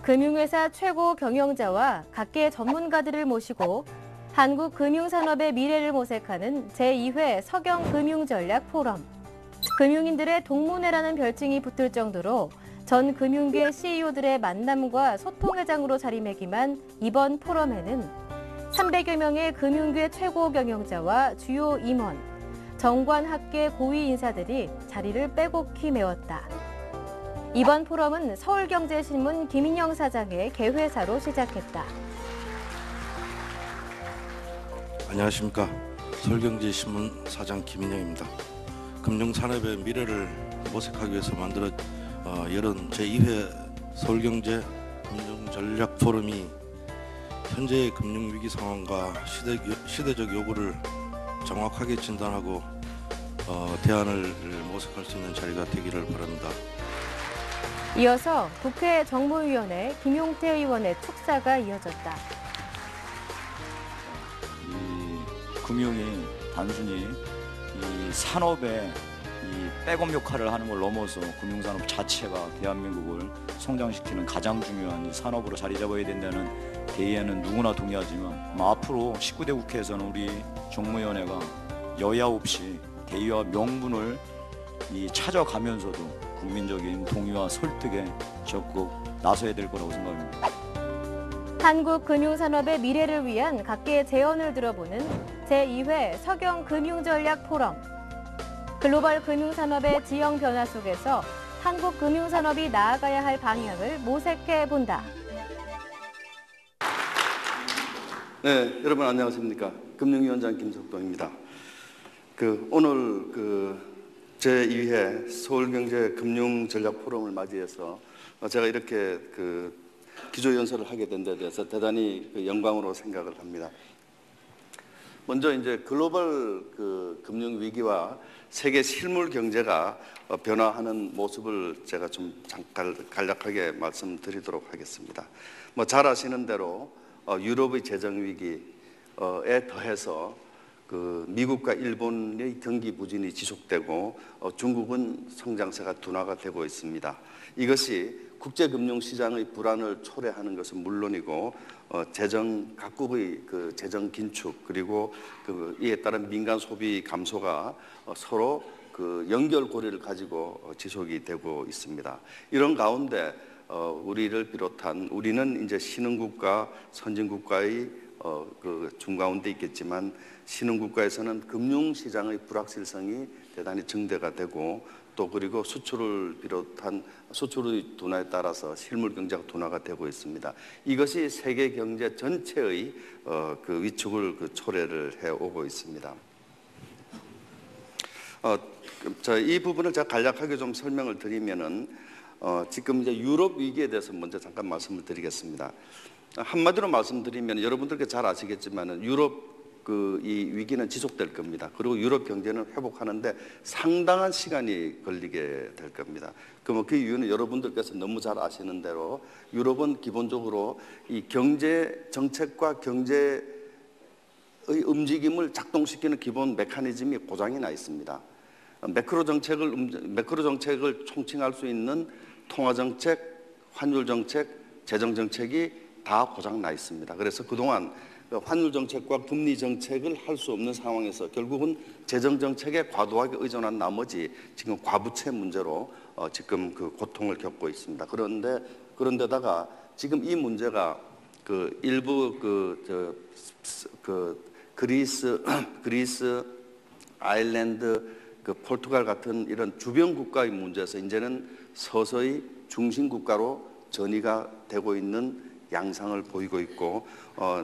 금융회사 최고 경영자와 각계 전문가들을 모시고 한국 금융산업의 미래를 모색하는 제2회 서경금융전략 포럼. 금융인들의 동문회라는 별칭이 붙을 정도로 전 금융계 CEO들의 만남과 소통의 장으로 자리매김한 이번 포럼에는 300여 명의 금융계 최고 경영자와 주요 임원, 정관학계 고위 인사들이 자리를 빼곡히 메웠다. 이번 포럼은 서울경제신문 김인영 사장의 개회사로 시작했다. 안녕하십니까. 서울경제신문 사장 김인영입니다. 금융산업의 미래를 모색하기 위해서 만들어 열은 제2회 서울경제 금융전략 포럼이 현재의 금융위기 상황과 시대적 요구를 정확하게 진단하고 대안을 모색할 수 있는 자리가 되기를 바랍니다. 이어서 국회 정무위원회 김용태 의원의 축사가 이어졌다. 이 금융이 단순히 이 산업의 이 백업 역할을 하는 걸 넘어서 금융산업 자체가 대한민국을 성장시키는 가장 중요한 이 산업으로 자리 잡아야 된다는 대의에는 누구나 동의하지만 앞으로 19대 국회에서는 우리 정무위원회가 여야 없이 대의와 명분을 찾아가면서도 국민적인 동의와 설득에 적극 나서야 될 거라고 생각합니다. 한국 금융산업의 미래를 위한 각계의 제언을 들어보는 제2회 서경금융전략 포럼. 글로벌 금융산업의 지형 변화 속에서 한국 금융산업이 나아가야 할 방향을 모색해 본다. 네, 여러분 안녕하십니까. 금융위원장 김석동입니다. 오늘 제2회 서울경제 금융전략 포럼을 맞이해서 제가 이렇게 기조연설을 하게 된 데 대해서 대단히 영광으로 생각을 합니다. 먼저 이제 글로벌 금융 위기와 세계 실물 경제가 변화하는 모습을 제가 좀 잠깐 간략하게 말씀드리도록 하겠습니다. 잘 아시는 대로 유럽의 재정 위기에 더해서 미국과 일본의 경기 부진이 지속되고 중국은 성장세가 둔화가 되고 있습니다. 이것이 국제금융시장의 불안을 초래하는 것은 물론이고 각국의 재정 긴축 그리고 이에 따른 민간 소비 감소가 서로 연결고리를 가지고 지속이 되고 있습니다. 이런 가운데 우리를 비롯한 우리는 이제 신흥국가, 선진국가의 중가운데 있겠지만 신흥국가에서는 금융시장의 불확실성이 대단히 증대가 되고 또 그리고 수출을 비롯한 수출의 둔화에 따라서 실물 경제가 둔화가 되고 있습니다. 이것이 세계 경제 전체의 위축을 초래를 해오고 있습니다. 이 부분을 제가 간략하게 좀 설명을 드리면은 지금 이제 유럽 위기에 대해서 먼저 잠깐 말씀을 드리겠습니다. 한마디로 말씀드리면 여러분들께 잘 아시겠지만은 유럽 이 위기는 지속될 겁니다. 그리고 유럽 경제는 회복하는데 상당한 시간이 걸리게 될 겁니다. 그럼 그 이유는 여러분들께서 너무 잘 아시는 대로 유럽은 기본적으로 이 경제 정책과 경제의 움직임을 작동시키는 기본 메커니즘이 고장이 나 있습니다. 매크로 정책을 총칭할 수 있는 통화 정책, 환율 정책, 재정 정책이 다 고장 나 있습니다. 그래서 그동안 환율 정책과 금리 정책을 할 수 없는 상황에서 결국은 재정 정책에 과도하게 의존한 나머지 지금 과부채 문제로 지금 고통을 겪고 있습니다. 그런데다가 지금 이 문제가 일부 그리스, 아일랜드, 포르투갈 같은 이런 주변 국가의 문제에서 이제는 서서히 중심 국가로 전이가 되고 있는 양상을 보이고 있고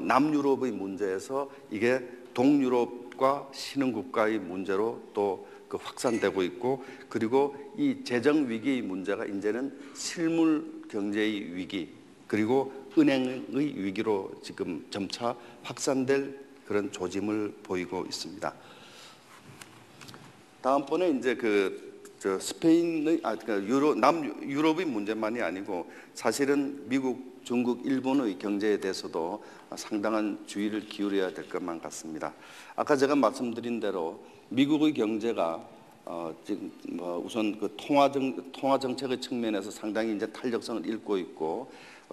남유럽의 문제에서 이게 동유럽과 신흥국가의 문제로 또 확산되고 있고 그리고 이 재정 위기의 문제가 이제는 실물 경제의 위기 그리고 은행의 위기로 지금 점차 확산될 그런 조짐을 보이고 있습니다. 다음번에 이제 스페인의 유럽의 문제만이 아니고 사실은 미국, 중국, 일본의 경제에 대해서도 상당한 주의를 기울여야 될 것만 같습니다. 아까 제가 말씀드린 대로 미국의 경제가 지금 우선 통화 정책의 측면에서 상당히 이제 탄력성을 잃고 있고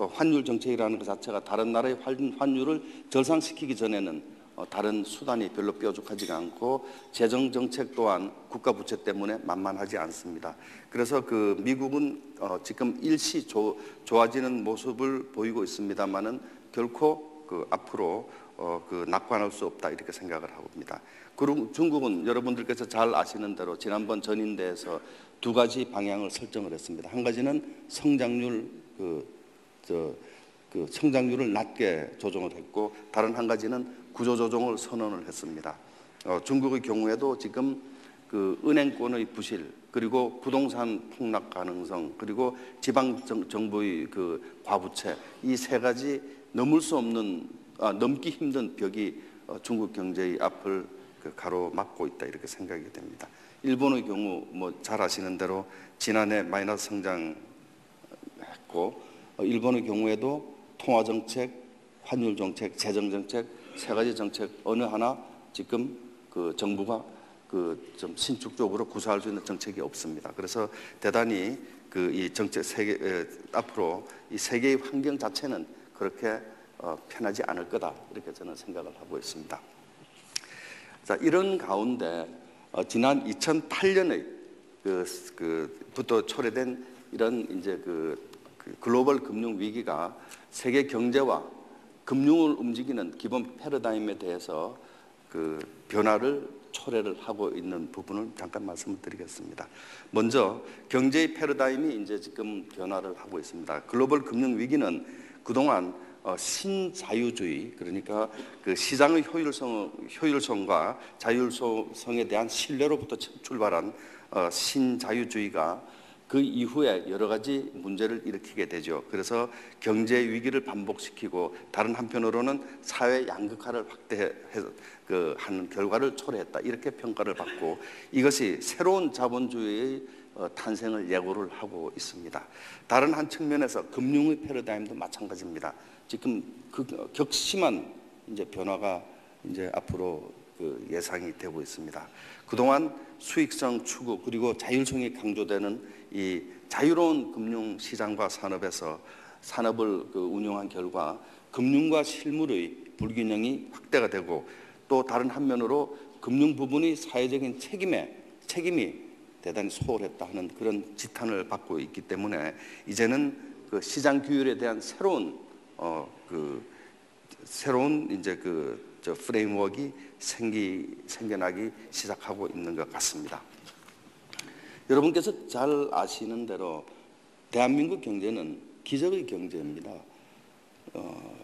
환율 정책이라는 것 자체가 다른 나라의 환율을 절상시키기 전에는 다른 수단이 별로 뾰족하지가 않고 재정 정책 또한 국가 부채 때문에 만만하지 않습니다. 그래서 그 미국은 지금 일시 좋아지는 모습을 보이고 있습니다만은 결코 그 앞으로 그 낙관할 수 없다 이렇게 생각을 하고 있습니다. 그리고 중국은 여러분들께서 잘 아시는 대로 지난번 전인대에서 두 가지 방향을 설정을 했습니다. 한 가지는 성장률 성장률을 낮게 조정을 했고 다른 한 가지는 구조 조정을 선언을 했습니다. 중국의 경우에도 지금 그 은행권의 부실 그리고 부동산 폭락 가능성 그리고 지방 정부의 그 과부채 이 세 가지 넘기 힘든 벽이 중국 경제의 앞을 가로막고 있다 이렇게 생각이 됩니다. 일본의 경우 뭐 잘 아시는 대로 지난해 마이너스 성장했고 일본의 경우에도 통화 정책, 환율 정책, 재정 정책 세 가지 정책 어느 하나 지금 그 정부가 그 좀 신축적으로 구사할 수 있는 정책이 없습니다. 그래서 대단히 그 이 정책 앞으로 이 세계의 환경 자체는 그렇게 편하지 않을 거다 이렇게 저는 생각을 하고 있습니다. 자, 이런 가운데 지난 2008년에 부터 초래된 이런 이제 그 글로벌 금융 위기가 세계 경제와 금융을 움직이는 기본 패러다임에 대해서 그 변화를 초래를 하고 있는 부분을 잠깐 말씀을 드리겠습니다. 먼저 경제의 패러다임이 이제 지금 변화를 하고 있습니다. 글로벌 금융 위기는 그동안 신자유주의 그러니까 그 시장의 효율성과 자율성에 대한 신뢰로부터 출발한 신자유주의가 그 이후에 여러 가지 문제를 일으키게 되죠. 그래서 경제 위기를 반복시키고 다른 한편으로는 사회 양극화를 하는 결과를 초래했다. 이렇게 평가를 받고 이것이 새로운 자본주의의 탄생을 예고를 하고 있습니다. 다른 한 측면에서 금융의 패러다임도 마찬가지입니다. 지금 그 격심한 이제 변화가 이제 앞으로 그 예상이 되고 있습니다. 그동안 수익성 추구 그리고 자율성이 강조되는 이 자유로운 금융 시장과 산업에서 산업을 운영한 결과 금융과 실물의 불균형이 확대가 되고 또 다른 한면으로 금융 부분의 사회적인 책임이 대단히 소홀했다 하는 그런 지탄을 받고 있기 때문에 이제는 그 시장 규율에 대한 새로운 이제 프레임워크가 생겨나기 시작하고 있는 것 같습니다. 여러분께서 잘 아시는 대로 대한민국 경제는 기적의 경제입니다.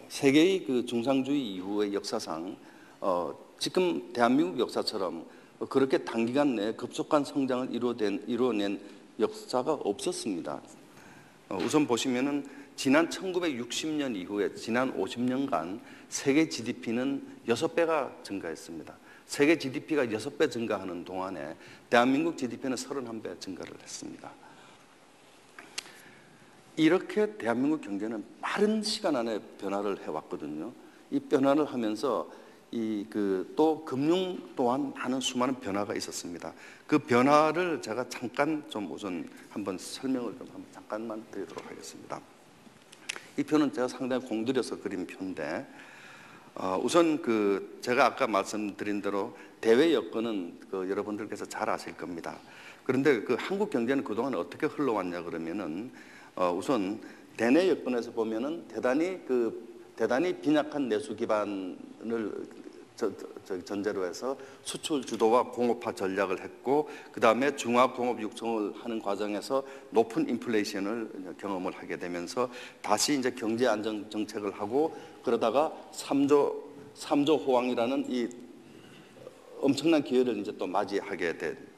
세계의 그 중상주의 이후의 역사상 지금 대한민국 역사처럼 그렇게 단기간 내에 급속한 성장을 이루어낸 역사가 없었습니다. 우선 보시면은 지난 1960년 이후에 지난 50년간 세계 GDP는 6배가 증가했습니다. 세계 GDP가 6배 증가하는 동안에 대한민국 GDP는 31배 증가를 했습니다. 이렇게 대한민국 경제는 빠른 시간 안에 변화를 해왔거든요. 이 변화를 하면서 또 금융 또한 많은 수많은 변화가 있었습니다. 그 변화를 제가 잠깐 좀 우선 한번 설명을 좀 한번 잠깐만 드리도록 하겠습니다. 이 표는 제가 상당히 공들여서 그린 표인데 우선 제가 아까 말씀드린 대로 대외 여건은 여러분들께서 잘 아실 겁니다. 그런데 한국 경제는 그동안 어떻게 흘러왔냐 그러면은 우선 대내 여건에서 보면은 대단히 빈약한 내수 기반을 전제로 해서 수출 주도와 공업화 전략을 했고 그 다음에 중화공업 육성을 하는 과정에서 높은 인플레이션을 경험을 하게 되면서 다시 이제 경제 안정 정책을 하고 그러다가 3조 호황이라는 이 엄청난 기회를 이제 또 맞이하게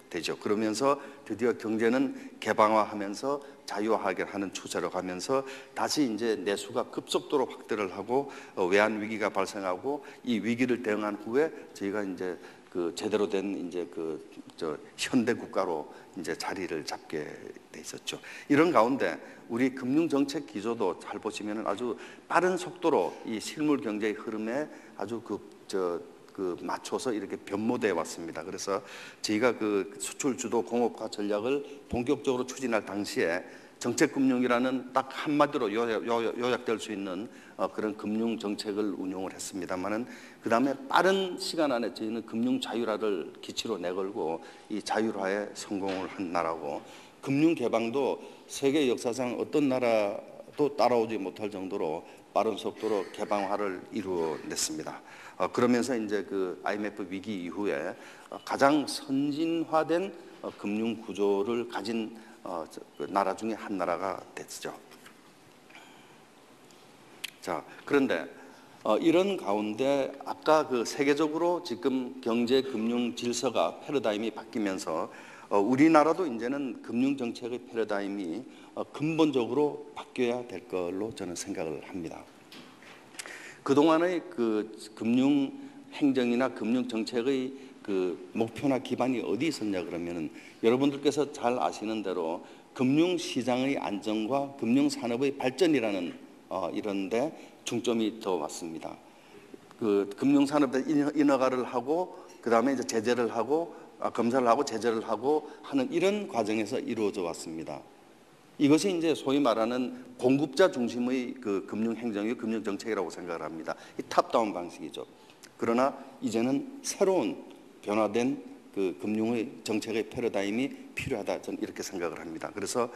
되죠. 그러면서 드디어 경제는 개방화하면서 자유화하게 하는 추세로 가면서 다시 이제 내수가 급속도로 확대를 하고 외환 위기가 발생하고 이 위기를 대응한 후에 저희가 이제 제대로 된 이제 현대 국가로 이제 자리를 잡게 돼 있었죠. 이런 가운데 우리 금융 정책 기조도 잘 보시면은 아주 빠른 속도로 이 실물 경제의 흐름에 아주 맞춰서 이렇게 변모되어 왔습니다. 그래서 저희가 수출 주도 공업화 전략을 본격적으로 추진할 당시에 정책금융이라는 딱 한마디로 요약될 수 있는 그런 금융 정책을 운용을 했습니다만은 그 다음에 빠른 시간 안에 저희는 금융 자율화를 기치로 내걸고 이 자율화에 성공을 한 나라고, 금융 개방도 세계 역사상 어떤 나라도 따라오지 못할 정도로 빠른 속도로 개방화를 이루어냈습니다. 그러면서 이제 그 IMF 위기 이후에 가장 선진화된 금융 구조를 가진 그 나라 중에 한 나라가 됐죠. 자, 그런데 이런 가운데 아까 그 세계적으로 지금 경제 금융 질서가 패러다임이 바뀌면서 우리나라도 이제는 금융 정책의 패러다임이 근본적으로 바뀌어야 될 걸로 저는 생각을 합니다. 그동안의 그 금융 행정이나 금융 정책의 그 목표나 기반이 어디 있었냐 그러면은 여러분들께서 잘 아시는 대로 금융 시장의 안정과 금융 산업의 발전이라는 이런데 중점이 더 왔습니다. 그 금융 산업에 인허가를 하고 그 다음에 이제 제재를 하고 검사를 하고 제재를 하고 하는 이런 과정에서 이루어져 왔습니다. 이것이 이제 소위 말하는 공급자 중심의 그 금융 행정이 금융 정책이라고 생각을 합니다. 이 탑다운 방식이죠. 그러나 이제는 새로운 변화된 그 금융의 정책의 패러다임이 필요하다, 저는 이렇게 생각을 합니다. 그래서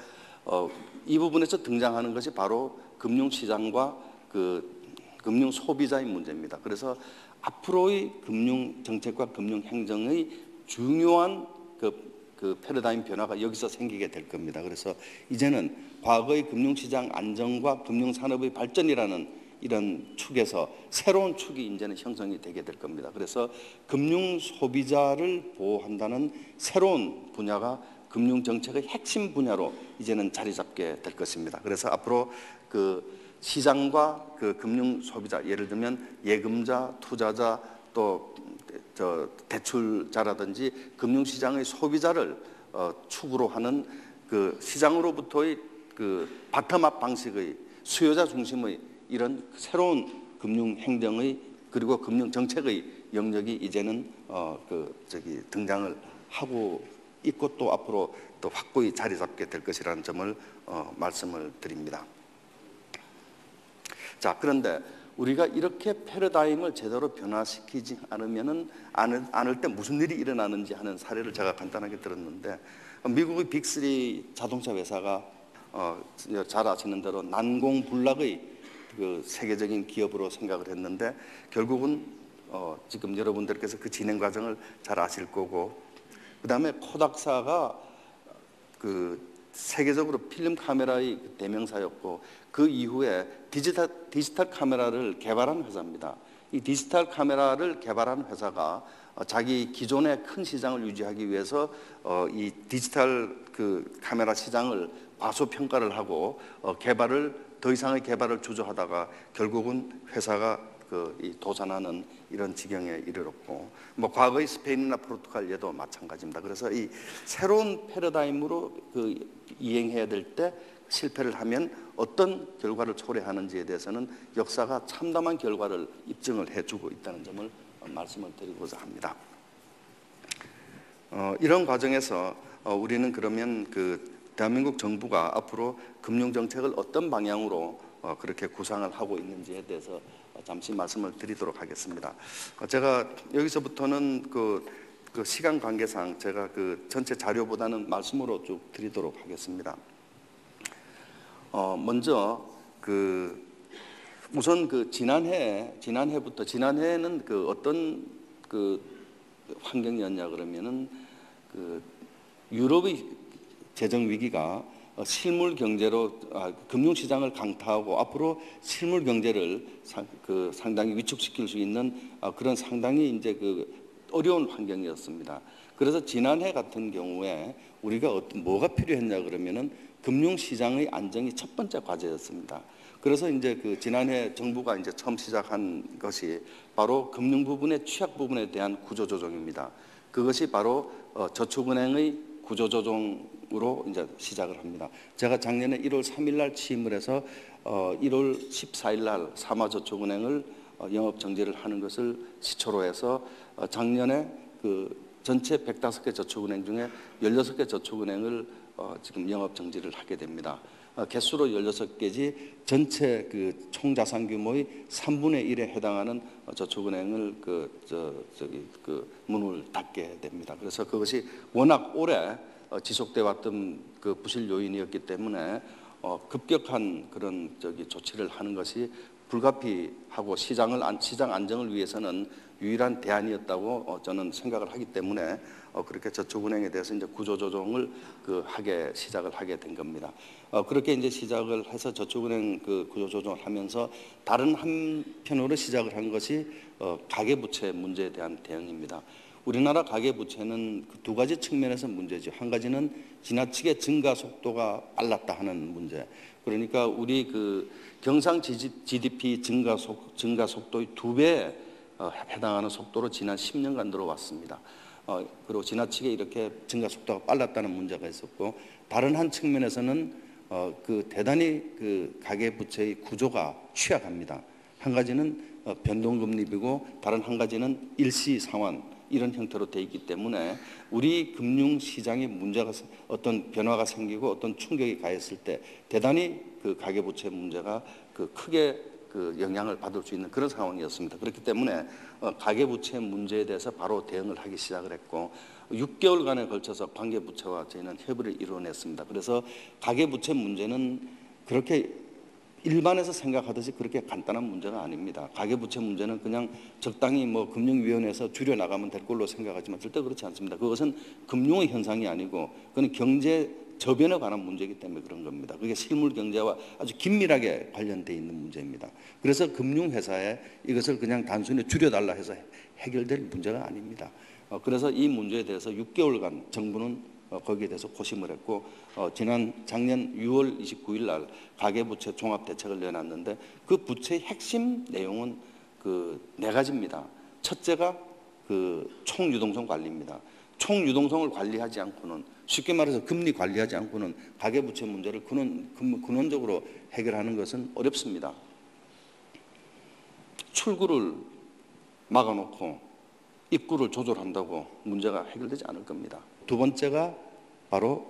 이 부분에서 등장하는 것이 바로 금융 시장과 그 금융 소비자의 문제입니다. 그래서 앞으로의 금융 정책과 금융 행정의 중요한 그 패러다임 변화가 여기서 생기게 될 겁니다. 그래서 이제는 과거의 금융시장 안정과 금융산업의 발전이라는 이런 축에서 새로운 축이 이제는 형성이 되게 될 겁니다. 그래서 금융 소비자를 보호한다는 새로운 분야가 금융 정책의 핵심 분야로 이제는 자리 잡게 될 것입니다. 그래서 앞으로 그 시장과 그 금융 소비자, 예를 들면 예금자, 투자자, 또 대출자라든지 금융시장의 소비자를 축으로 하는 그 시장으로부터의 그 바텀업 방식의 수요자 중심의 이런 새로운 금융 행정의 그리고 금융 정책의 영역이 이제는 등장을 하고 있고 또 앞으로 또 확고히 자리 잡게 될 것이라는 점을 말씀을 드립니다. 자, 그런데 우리가 이렇게 패러다임을 제대로 변화시키지 않을 때 무슨 일이 일어나는지 하는 사례를 제가 간단하게 들었는데, 미국의 빅3 자동차 회사가 잘 아시는 대로 난공불락의 그 세계적인 기업으로 생각을 했는데 결국은 지금 여러분들께서 그 진행 과정을 잘 아실 거고, 그 다음에 코닥사가 그 세계적으로 필름 카메라의 대명사였고 그 이후에 디지털 카메라를 개발한 회사입니다. 이 디지털 카메라를 개발한 회사가 자기 기존의 큰 시장을 유지하기 위해서 이 디지털 그 카메라 시장을 과소평가를 하고 더 이상의 개발을 주저하다가 결국은 회사가 도산하는 이런 지경에 이르렀고, 뭐 과거의 스페인이나 포르투갈 예도 마찬가지입니다. 그래서 이 새로운 패러다임으로 이행해야 될 때 실패를 하면 어떤 결과를 초래하는지에 대해서는 역사가 참담한 결과를 입증을 해주고 있다는 점을 말씀을 드리고자 합니다. 이런 과정에서 우리는 그러면 대한민국 정부가 앞으로 금융 정책을 어떤 방향으로 그렇게 구상을 하고 있는지에 대해서 잠시 말씀을 드리도록 하겠습니다. 제가 여기서부터는 그 시간 관계상 제가 그 전체 자료보다는 말씀으로 쭉 드리도록 하겠습니다. 먼저 우선 지난해부터 지난해에는 어떤 환경이었냐 그러면은 유럽의 재정 위기가 실물 경제로 금융 시장을 강타하고 앞으로 실물 경제를 상당히 위축시킬 수 있는 그런 상당히 이제 어려운 환경이었습니다. 그래서 지난해 같은 경우에 우리가 뭐가 필요했냐 그러면은 금융 시장의 안정이 첫 번째 과제였습니다. 그래서 이제 지난해 정부가 이제 처음 시작한 것이 바로 금융 부분의 취약 부분에 대한 구조 조정입니다. 그것이 바로 저축은행의 구조 조정으로 이제 시작을 합니다. 제가 작년에 1월 3일 날 취임을 해서 1월 14일 날 삼화저축은행을 영업 정지를 하는 것을 시초로 해서 작년에 전체 105개 저축은행 중에 16개 저축은행을 지금 영업 정지를 하게 됩니다. 개수로 16개지 전체 그 총자산 규모의 3분의 1에 해당하는 저축은행을 문을 닫게 됩니다. 그래서 그것이 워낙 오래 지속돼 왔던 그 부실 요인이었기 때문에 급격한 그런 조치를 하는 것이 불가피하고 시장 안정을 위해서는 유일한 대안이었다고 저는 생각을 하기 때문에 그렇게 저축은행에 대해서 이제 구조조정을 시작을 하게 된 겁니다. 그렇게 이제 시작을 해서 저축은행 구조조정을 하면서 다른 한편으로 시작을 한 것이 가계부채 문제에 대한 대응입니다. 우리나라 가계부채는 두 가지 측면에서 문제죠. 한 가지는 지나치게 증가 속도가 빨랐다 하는 문제. 그러니까 우리 경상 GDP 증가 속도의 2배에 해당하는 속도로 지난 10년간 들어왔습니다. 그리고 지나치게 이렇게 증가 속도가 빨랐다는 문제가 있었고, 다른 한 측면에서는 대단히 가계부채의 구조가 취약합니다. 한 가지는 변동금리이고 다른 한 가지는 일시 상환 이런 형태로 되어 있기 때문에 우리 금융시장에 어떤 변화가 생기고 어떤 충격이 가했을 때 대단히 가계부채 문제가 크게 영향을 받을 수 있는 그런 상황이었습니다. 그렇기 때문에 가계부채 문제에 대해서 바로 대응을 하기 시작을 했고 6개월간에 걸쳐서 관계부처와 저희는 협의를 이루어냈습니다. 그래서 가계부채 문제는 그렇게 일반에서 생각하듯이 그렇게 간단한 문제가 아닙니다. 가계부채 문제는 그냥 적당히 금융위원회에서 줄여나가면 될 걸로 생각하지만 절대 그렇지 않습니다. 그것은 금융의 현상이 아니고 그건 경제 저변에 관한 문제이기 때문에 그런 겁니다. 그게 실물 경제와 아주 긴밀하게 관련되어 있는 문제입니다. 그래서 금융회사에 이것을 그냥 단순히 줄여달라 해서 해결될 문제가 아닙니다. 그래서 이 문제에 대해서 6개월간 정부는 거기에 대해서 고심을 했고 작년 6월 29일 날 가계부채 종합대책을 내놨는데 그 부채의 핵심 내용은 4가지입니다. 첫째가 총유동성 관리입니다. 총유동성을 관리하지 않고는, 쉽게 말해서 금리 관리하지 않고는 가계부채 문제를 근원적으로 해결하는 것은 어렵습니다. 출구를 막아놓고 입구를 조절한다고 문제가 해결되지 않을 겁니다. 두 번째가 바로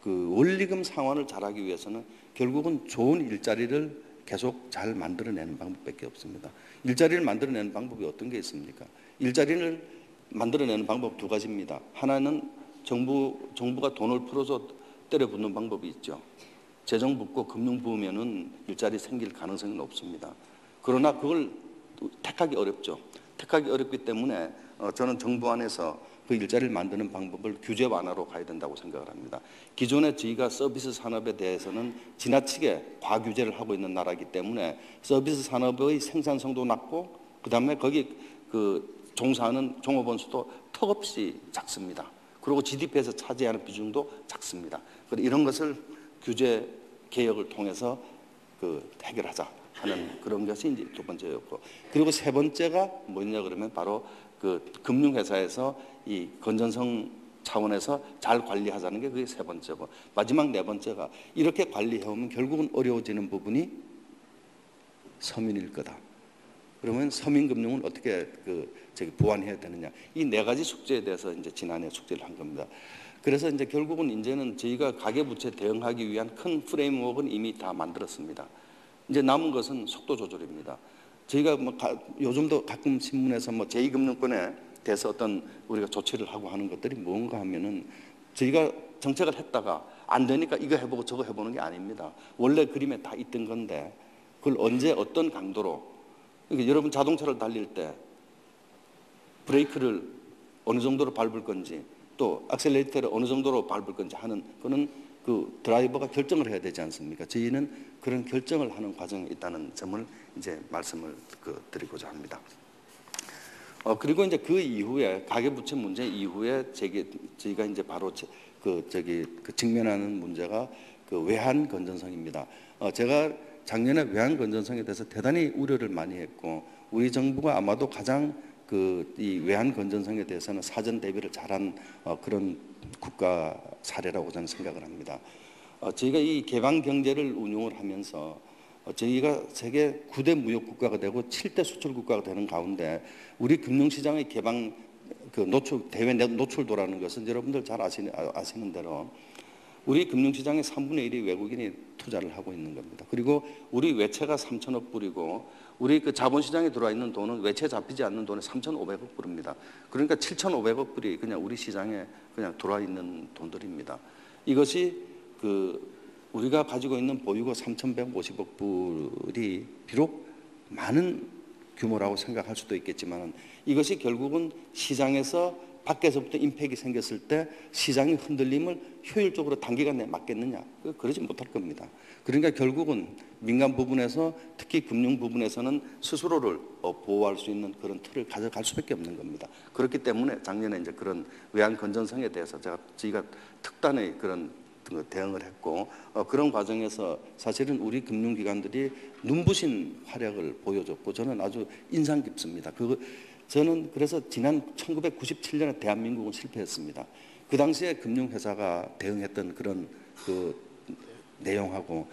원리금 상환을 잘하기 위해서는 결국은 좋은 일자리를 계속 잘 만들어내는 방법밖에 없습니다. 일자리를 만들어내는 방법이 어떤 게 있습니까? 일자리를 만들어내는 방법 2가지입니다. 하나는 정부가 돈을 풀어서 때려 붓는 방법이 있죠. 재정 붓고 금융 부으면은 일자리 생길 가능성은 없습니다. 그러나 그걸 택하기 어렵죠. 택하기 어렵기 때문에 저는 정부 안에서 그 일자리를 만드는 방법을 규제 완화로 가야 된다고 생각을 합니다. 기존에 저희가 서비스 산업에 대해서는 지나치게 과규제를 하고 있는 나라이기 때문에 서비스 산업의 생산성도 낮고 그다음에 거기 종사하는 종업원 수도 턱없이 작습니다. 그리고 GDP에서 차지하는 비중도 작습니다. 이런 것을 규제 개혁을 통해서 해결하자 하는 그런 것이 이제 2번째였고, 그리고 3번째가 뭐냐 그러면 바로 금융회사에서 이 건전성 차원에서 잘 관리하자는 게 그게 3번째고, 마지막 4번째가 이렇게 관리해오면 결국은 어려워지는 부분이 서민일 거다. 그러면 서민금융을 어떻게 보완해야 되느냐, 이 4가지 숙제에 대해서 이제 지난해 숙제를 한 겁니다. 그래서 이제 결국은 이제는 저희가 가계부채 대응하기 위한 큰 프레임워크는 이미 다 만들었습니다. 이제 남은 것은 속도 조절입니다. 저희가 요즘도 가끔 신문에서 제2금융권에 대해서 어떤 우리가 조치를 하고 하는 것들이 뭔가 하면은 저희가 정책을 했다가 안 되니까 이거 해보고 저거 해보는 게 아닙니다. 원래 그림에 다 있던 건데 그걸 언제 어떤 강도로, 그러니까 여러분 자동차를 달릴 때 브레이크를 어느 정도로 밟을 건지 또 액셀레이터를 어느 정도로 밟을 건지 하는 그는 드라이버가 결정을 해야 되지 않습니까? 저희는 그런 결정을 하는 과정에 있다는 점을 이제 말씀을 드리고자 합니다. 그리고 이제 그 이후에 가계부채 문제 이후에 저희가 이제 바로 직면하는 문제가 외환 건전성입니다. 제가 작년에 외환 건전성에 대해서 대단히 우려를 많이 했고 우리 정부가 아마도 가장 이 외환 건전성에 대해서는 사전 대비를 잘한 그런 국가 사례라고 저는 생각을 합니다. 저희가 이 개방 경제를 운용을 하면서 저희가 세계 9대 무역 국가가 되고 7대 수출 국가가 되는 가운데 우리 금융시장의 개방 대외 노출도라는 것은 여러분들 잘 아시는 대로 우리 금융시장의 3분의 1이 외국인이 투자를 하고 있는 겁니다. 그리고 우리 외채가 3천억 불이고 우리 그 자본시장에 들어와 있는 돈은 외채 잡히지 않는 돈이 3,500억 불입니다. 그러니까 7,500억 불이 그냥 우리 시장에 그냥 들어와 있는 돈들입니다. 이것이 우리가 가지고 있는 보유고 3,150억 불이 비록 많은 규모라고 생각할 수도 있겠지만 이것이 결국은 시장에서 밖에서부터 임팩이 생겼을 때 시장의 흔들림을 효율적으로 단기간에 막겠느냐? 그러지 못할 겁니다. 그러니까 결국은 민간 부분에서 특히 금융 부분에서는 스스로를 보호할 수 있는 그런 틀을 가져갈 수밖에 없는 겁니다. 그렇기 때문에 작년에 이제 그런 외환 건전성에 대해서 저희가 특단의 그런 대응을 했고 그런 과정에서 사실은 우리 금융기관들이 눈부신 활약을 보여줬고 저는 아주 인상 깊습니다. 저는 그래서 지난 1997년에 대한민국은 실패했습니다. 그 당시에 금융회사가 대응했던 그런 내용하고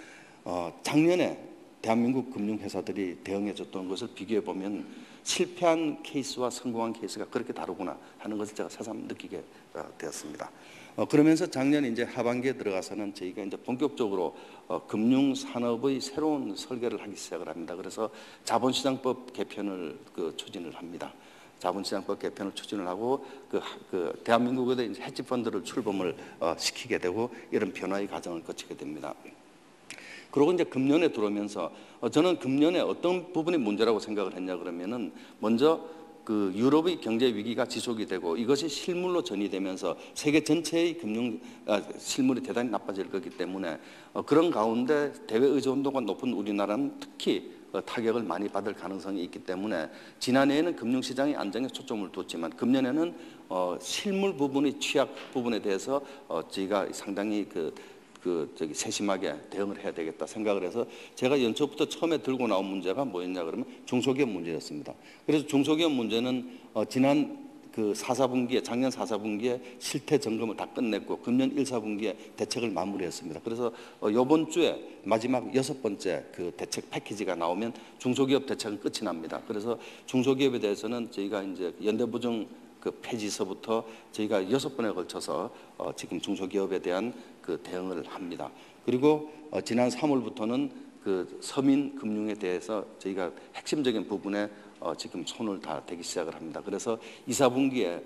작년에 대한민국 금융회사들이 대응해줬던 것을 비교해 보면 실패한 케이스와 성공한 케이스가 그렇게 다르구나 하는 것을 제가 새삼 느끼게 되었습니다. 그러면서 작년 이제 하반기에 들어가서는 저희가 이제 본격적으로 금융 산업의 새로운 설계를 하기 시작을 합니다. 그래서 자본시장법 개편을 추진을 합니다. 자본시장법 개편을 추진을 하고 대한민국에 이제 헤지 펀드를 출범을 시키게 되고 이런 변화의 과정을 거치게 됩니다. 그리고 이제 금년에 들어오면서 저는 금년에 어떤 부분이 문제라고 생각을 했냐 그러면은 먼저 유럽의 경제 위기가 지속이 되고 이것이 실물로 전이되면서 세계 전체의 금융 실물이 대단히 나빠질 거기 때문에 그런 가운데 대외 의존도가 높은 우리나라는 특히 타격을 많이 받을 가능성이 있기 때문에 지난해에는 금융시장의 안정에 초점을 뒀지만 금년에는 실물 부분의 취약 부분에 대해서 저희가 상당히 세심하게 대응을 해야 되겠다 생각을 해서 제가 연초부터 처음에 들고 나온 문제가 뭐였냐 그러면 중소기업 문제였습니다. 그래서 중소기업 문제는 지난 작년 4사분기에 실태 점검을 다 끝냈고 금년 1사분기에 대책을 마무리했습니다. 그래서 이번 주에 마지막 6번째 대책 패키지가 나오면 중소기업 대책은 끝이 납니다. 그래서 중소기업에 대해서는 저희가 이제 연대부정 폐지서부터 저희가 6번에 걸쳐서 지금 중소기업에 대한 대응을 합니다. 그리고 지난 3월부터는 서민 금융에 대해서 저희가 핵심적인 부분에 지금 손을 다 대기 시작을 합니다. 그래서 2사분기에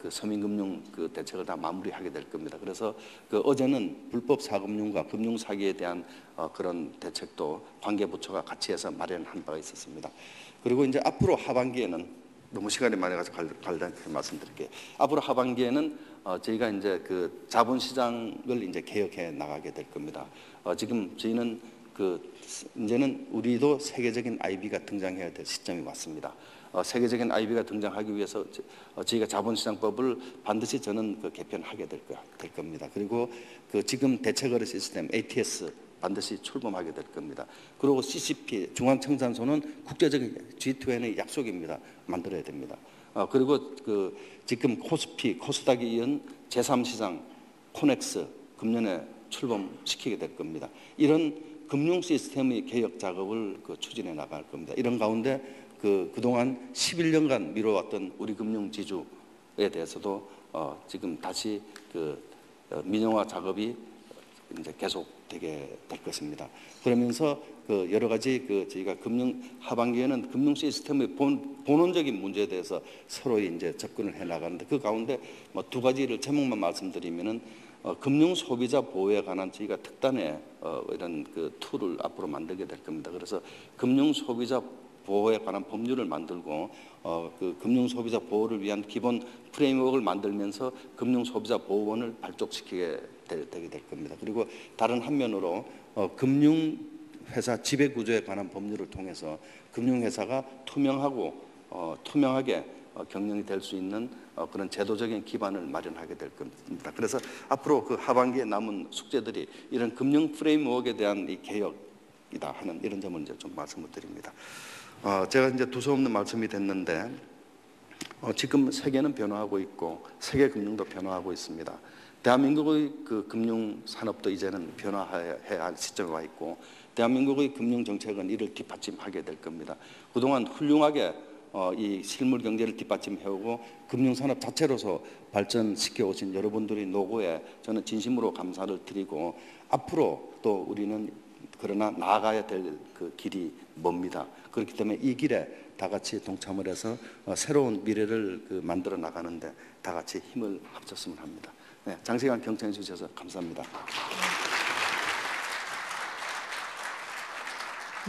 서민금융 대책을 다 마무리하게 될 겁니다. 그래서 어제는 불법 사금융과 금융 사기에 대한 그런 대책도 관계부처가 같이 해서 마련한 바가 있었습니다. 그리고 이제 앞으로 하반기에는 너무 시간이 많이 가서 간단하게 말씀드릴게요. 앞으로 하반기에는 저희가 이제 자본시장을 이제 개혁해 나가게 될 겁니다. 지금 저희는 이제는 우리도 세계적인 IB가 등장해야 될 시점이 왔습니다. 세계적인 IB가 등장하기 위해서 저희가 자본시장법을 반드시 저는 개편하게 될 겁니다. 그리고 지금 대체거래 시스템 ATS 반드시 출범하게 될 겁니다. 그리고 CCP 중앙청산소는 국제적인 G2N의 약속입니다. 만들어야 됩니다. 그리고 지금 코스피, 코스닥에 이은 제3시장 코넥스 금년에 출범시키게 될 겁니다. 이런 금융 시스템의 개혁 작업을 추진해 나갈 겁니다. 이런 가운데 그동안 11년간 미뤄왔던 우리 금융 지주에 대해서도 지금 다시 민영화 작업이 이제 계속되게 될 것입니다. 그러면서 여러 가지 저희가 하반기에는 금융 시스템의 본원적인 문제에 대해서 서로 이제 접근을 해 나가는데 그 가운데 두 가지를 제목만 말씀드리면은 금융 소비자 보호에 관한 저희가 특단의 이런 툴을 앞으로 만들게 될 겁니다. 그래서 금융 소비자 보호에 관한 법률을 만들고 금융 소비자 보호를 위한 기본 프레임워크를 만들면서 금융 소비자 보호원을 발족시키게 되게 될 겁니다. 그리고 다른 한면으로 금융회사 지배구조에 관한 법률을 통해서 금융회사가 투명하게 경영이 될 수 있는 그런 제도적인 기반을 마련하게 될 겁니다. 그래서 앞으로 하반기에 남은 숙제들이 이런 금융 프레임워크에 대한 이 개혁이다 하는 이런 점을 이제 좀 말씀을 드립니다. 제가 이제 두서없는 말씀이 됐는데 지금 세계는 변화하고 있고 세계 금융도 변화하고 있습니다. 대한민국의 금융 산업도 이제는 변화해야 할 시점에 와 있고 대한민국의 금융 정책은 이를 뒷받침하게 될 겁니다. 그동안 훌륭하게 이 실물 경제를 뒷받침해오고 금융산업 자체로서 발전시켜 오신 여러분들의 노고에 저는 진심으로 감사를 드리고 앞으로 또 우리는 그러나 나아가야 될 그 길이 멉니다. 그렇기 때문에 이 길에 다 같이 동참을 해서 새로운 미래를 만들어 나가는데 다 같이 힘을 합쳤으면 합니다. 네, 장시간 경청해 주셔서 감사합니다.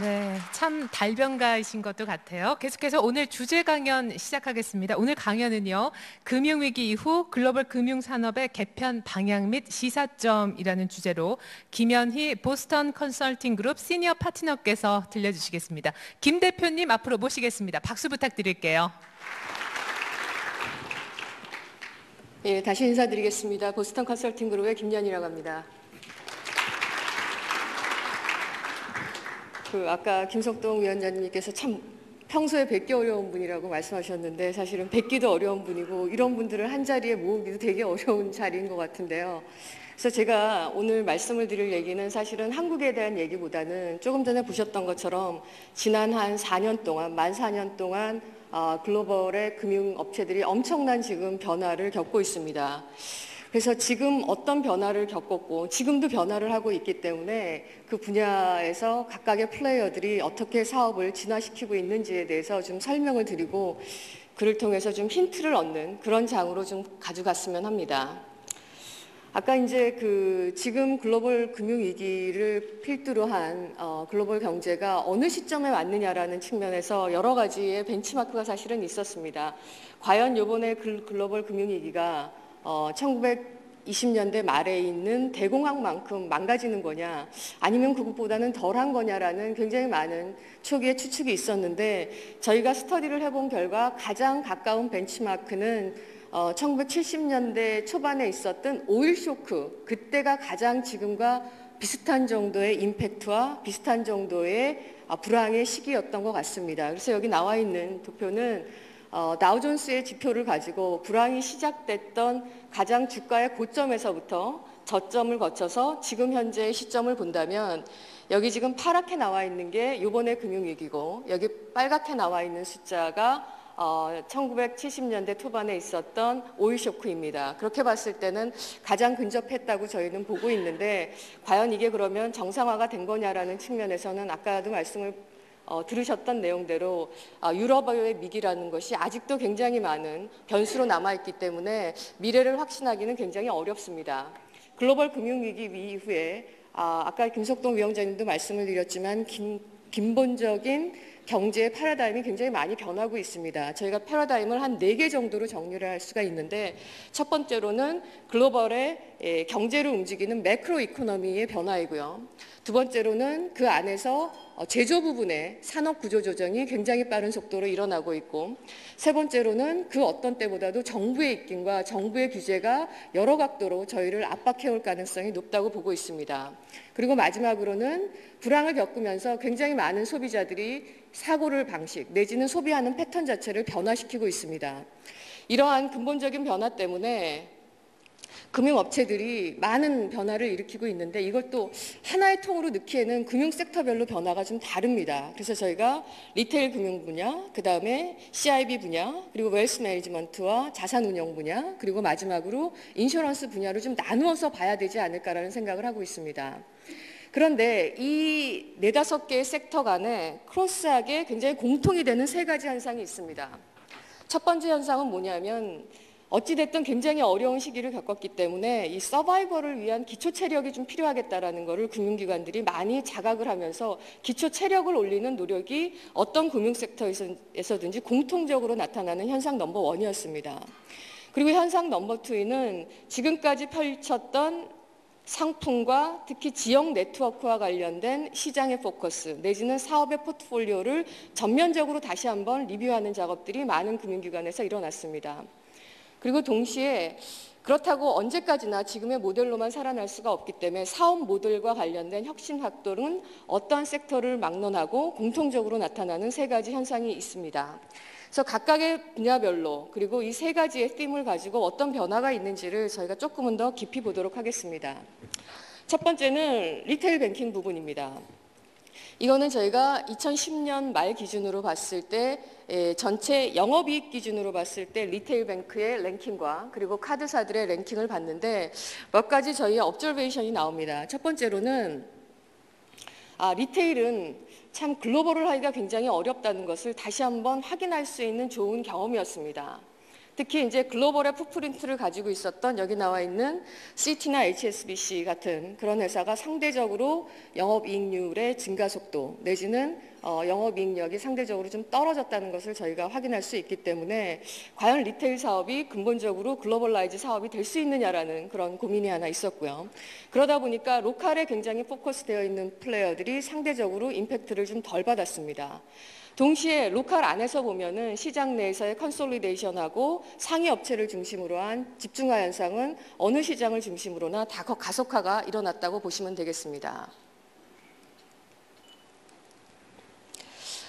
네, 참 달변가이신 것도 같아요. 계속해서 오늘 주제 강연 시작하겠습니다. 오늘 강연은요, 금융위기 이후 글로벌 금융산업의 개편 방향 및 시사점이라는 주제로 김현희 보스턴 컨설팅 그룹 시니어 파트너께서 들려주시겠습니다. 김 대표님 앞으로 모시겠습니다. 박수 부탁드릴게요. 예, 다시 인사드리겠습니다. 보스턴 컨설팅 그룹의 김연희라고 합니다. 아까 김석동 위원장님께서 참 평소에 뵙기 어려운 분이라고 말씀하셨는데 사실은 뵙기도 어려운 분이고 이런 분들을 한 자리에 모으기도 되게 어려운 자리인 것 같은데요. 그래서 제가 오늘 말씀을 드릴 얘기는 사실은 한국에 대한 얘기보다는 조금 전에 보셨던 것처럼 지난 한 4년 동안, 만 4년 동안 글로벌의 금융업체들이 엄청난 지금 변화를 겪고 있습니다. 그래서 지금 어떤 변화를 겪었고 지금도 변화를 하고 있기 때문에 그 분야에서 각각의 플레이어들이 어떻게 사업을 진화시키고 있는지에 대해서 좀 설명을 드리고 그를 통해서 좀 힌트를 얻는 그런 장으로 좀 가져갔으면 합니다. 아까 이제 지금 글로벌 금융위기를 필두로 한 글로벌 경제가 어느 시점에 왔느냐라는 측면에서 여러 가지의 벤치마크가 사실은 있었습니다. 과연 이번에 글로벌 금융위기가 1920년대 말에 있는 대공황만큼 망가지는 거냐 아니면 그것보다는 덜한 거냐라는 굉장히 많은 초기의 추측이 있었는데 저희가 스터디를 해본 결과 가장 가까운 벤치마크는 1970년대 초반에 있었던 오일 쇼크, 그때가 가장 지금과 비슷한 정도의 임팩트와 비슷한 정도의 불황의 시기였던 것 같습니다. 그래서 여기 나와 있는 도표는 다우존스의 지표를 가지고 불황이 시작됐던 가장 주가의 고점에서부터 저점을 거쳐서 지금 현재의 시점을 본다면 여기 지금 파랗게 나와 있는 게 이번에 금융위기고 여기 빨갛게 나와 있는 숫자가 1970년대 초반에 있었던 오일 쇼크입니다. 그렇게 봤을 때는 가장 근접했다고 저희는 보고 있는데 과연 이게 그러면 정상화가 된 거냐라는 측면에서는 아까도 말씀을 들으셨던 내용대로 유럽의 위기라는 것이 아직도 굉장히 많은 변수로 남아있기 때문에 미래를 확신하기는 굉장히 어렵습니다. 글로벌 금융위기 이후에 아까 김석동 위원장님도 말씀을 드렸지만 근본적인 경제의 패러다임이 굉장히 많이 변하고 있습니다. 저희가 패러다임을 한 4개 정도로 정리를 할 수가 있는데 첫 번째로는 글로벌의 경제를 움직이는 매크로 이코노미의 변화이고요. 두 번째로는 그 안에서 제조 부분의 산업 구조 조정이 굉장히 빠른 속도로 일어나고 있고 세 번째로는 그 어떤 때보다도 정부의 입김과 정부의 규제가 여러 각도로 저희를 압박해올 가능성이 높다고 보고 있습니다. 그리고 마지막으로는 불황을 겪으면서 굉장히 많은 소비자들이 사고를 방식 내지는 소비하는 패턴 자체를 변화시키고 있습니다. 이러한 근본적인 변화 때문에 금융업체들이 많은 변화를 일으키고 있는데 이것도 하나의 통으로 넣기에는 금융 섹터별로 변화가 좀 다릅니다. 그래서 저희가 리테일 금융 분야, 그 다음에 CIB 분야, 그리고 웰스 매니지먼트와 자산운용 분야, 그리고 마지막으로 인슈런스 분야로 좀 나누어서 봐야 되지 않을까라는 생각을 하고 있습니다. 그런데 이 4-5개의 섹터 간에 크로스하게 굉장히 공통이 되는 3가지 현상이 있습니다. 첫 번째 현상은 뭐냐면 어찌됐든 굉장히 어려운 시기를 겪었기 때문에 이 서바이벌을 위한 기초 체력이 좀 필요하겠다라는 것을 금융기관들이 많이 자각을 하면서 기초 체력을 올리는 노력이 어떤 금융 섹터에서든지 공통적으로 나타나는 현상 넘버 1이었습니다. 그리고 현상 넘버 2는 지금까지 펼쳤던 상품과 특히 지역 네트워크와 관련된 시장의 포커스 내지는 사업의 포트폴리오를 전면적으로 다시 한번 리뷰하는 작업들이 많은 금융기관에서 일어났습니다. 그리고 동시에 그렇다고 언제까지나 지금의 모델로만 살아날 수가 없기 때문에 사업 모델과 관련된 혁신 확도는 어떠한 섹터를 막론하고 공통적으로 나타나는 3가지 현상이 있습니다. 그래서 각각의 분야별로 그리고 이 3가지의 팀을 가지고 어떤 변화가 있는지를 저희가 조금은 더 깊이 보도록 하겠습니다. 첫 번째는 리테일 뱅킹 부분입니다. 이거는 저희가 2010년 말 기준으로 봤을 때 전체 영업이익 기준으로 봤을 때 리테일 뱅크의 랭킹과 그리고 카드사들의 랭킹을 봤는데 몇 가지 저희의 업저베이션이 나옵니다. 첫 번째로는 리테일은 참 글로벌을 하기가 굉장히 어렵다는 것을 다시 한번 확인할 수 있는 좋은 경험이었습니다. 특히 이제 글로벌의 풋프린트를 가지고 있었던 여기 나와 있는 CT나 HSBC 같은 그런 회사가 상대적으로 영업이익률의 증가 속도 내지는 영업이익력이 상대적으로 좀 떨어졌다는 것을 저희가 확인할 수 있기 때문에 과연 리테일 사업이 근본적으로 글로벌라이즈 사업이 될 수 있느냐라는 그런 고민이 하나 있었고요. 그러다 보니까 로컬에 굉장히 포커스되어 있는 플레이어들이 상대적으로 임팩트를 좀 덜 받았습니다. 동시에 로컬 안에서 보면은 시장 내에서의 컨솔리데이션하고 상위 업체를 중심으로 한 집중화 현상은 어느 시장을 중심으로나 다 가속화가 일어났다고 보시면 되겠습니다.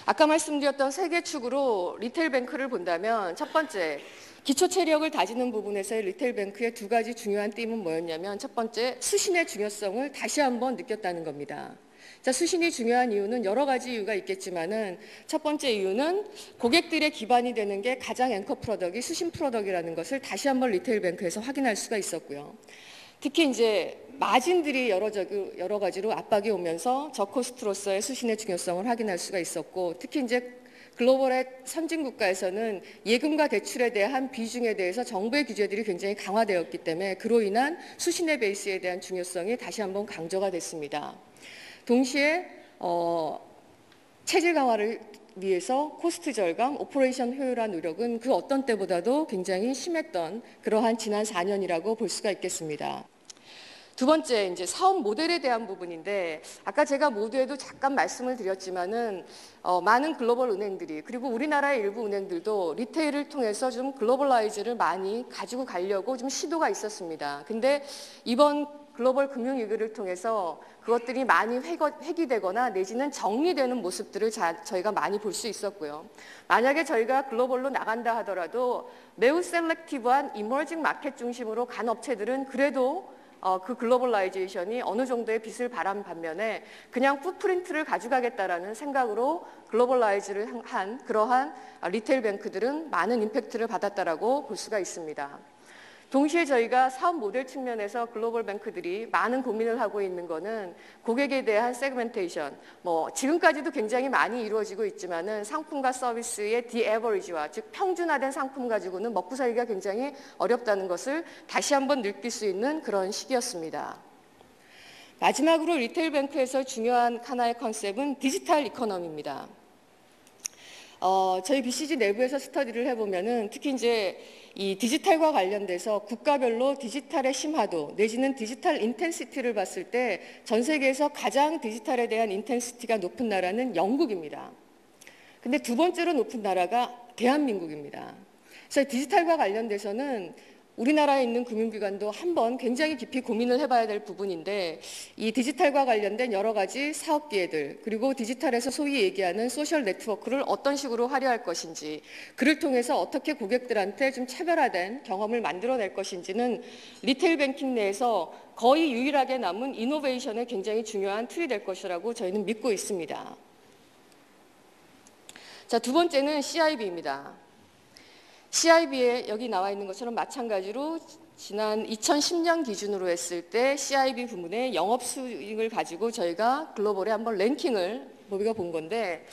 아까 말씀드렸던 세 개 축으로 리테일 뱅크를 본다면 첫 번째, 기초 체력을 다지는 부분에서의 리테일 뱅크의 두 가지 중요한 띠은 뭐였냐면 첫 번째, 수신의 중요성을 다시 한번 느꼈다는 겁니다. 자, 수신이 중요한 이유는 여러 가지 이유가 있겠지만은 첫 번째 이유는 고객들의 기반이 되는 게 가장 앵커 프로덕이 수신 프로덕이라는 것을 다시 한번 리테일 뱅크에서 확인할 수가 있었고요. 특히 이제 마진들이 여러 가지로 압박이 오면서 저코스트로서의 수신의 중요성을 확인할 수가 있었고 특히 이제 글로벌의 선진 국가에서는 예금과 대출에 대한 비중에 대해서 정부의 규제들이 굉장히 강화되었기 때문에 그로 인한 수신의 베이스에 대한 중요성이 다시 한번 강조가 됐습니다. 동시에 체질 강화를 위해서 코스트 절감, 오퍼레이션 효율화 노력은 그 어떤 때보다도 굉장히 심했던 그러한 지난 4년이라고 볼 수가 있겠습니다. 두 번째, 이제 사업 모델에 대한 부분인데 아까 제가 모두에도 잠깐 말씀을 드렸지만은 많은 글로벌 은행들이 그리고 우리나라의 일부 은행들도 리테일을 통해서 좀 글로벌라이즈를 많이 가지고 가려고 좀 시도가 있었습니다. 근데 이번 글로벌 금융위기를 통해서 그것들이 많이 회귀되거나 내지는 정리되는 모습들을 저희가 많이 볼 수 있었고요. 만약에 저희가 글로벌로 나간다 하더라도 매우 셀렉티브한 이머징 마켓 중심으로 간 업체들은 그래도 그 글로벌라이제이션이 어느 정도의 빛을 발한 반면에 그냥 풋프린트를 가져가겠다라는 생각으로 글로벌라이즈를 한 그러한 리테일 뱅크들은 많은 임팩트를 받았다라고 볼 수가 있습니다. 동시에 저희가 사업 모델 측면에서 글로벌 뱅크들이 많은 고민을 하고 있는 거는 고객에 대한 세그멘테이션, 지금까지도 굉장히 많이 이루어지고 있지만은 상품과 서비스의 디에버리지화, 즉 평준화된 상품 가지고는 먹고 살기가 굉장히 어렵다는 것을 다시 한번 느낄 수 있는 그런 시기였습니다. 마지막으로 리테일 뱅크에서 중요한 하나의 컨셉은 디지털 이코노미입니다. 저희 BCG 내부에서 스터디를 해보면은 특히 이제 이 디지털과 관련돼서 국가별로 디지털의 심화도 내지는 디지털 인텐시티를 봤을 때 전 세계에서 가장 디지털에 대한 인텐시티가 높은 나라는 영국입니다. 근데 두 번째로 높은 나라가 대한민국입니다. 그래서 디지털과 관련돼서는 우리나라에 있는 금융기관도 한번 굉장히 깊이 고민을 해봐야 될 부분인데 이 디지털과 관련된 여러 가지 사업 기회들 그리고 디지털에서 소위 얘기하는 소셜 네트워크를 어떤 식으로 활용할 것인지 그를 통해서 어떻게 고객들한테 좀 차별화된 경험을 만들어낼 것인지는 리테일 뱅킹 내에서 거의 유일하게 남은 이노베이션의 굉장히 중요한 틀이 될 것이라고 저희는 믿고 있습니다. 자, 두 번째는 CIB입니다. CIB에 여기 나와 있는 것처럼 마찬가지로 지난 2010년 기준으로 했을 때 CIB 부문의 영업수익을 가지고 저희가 글로벌에 한번 랭킹을 우리가 본 건데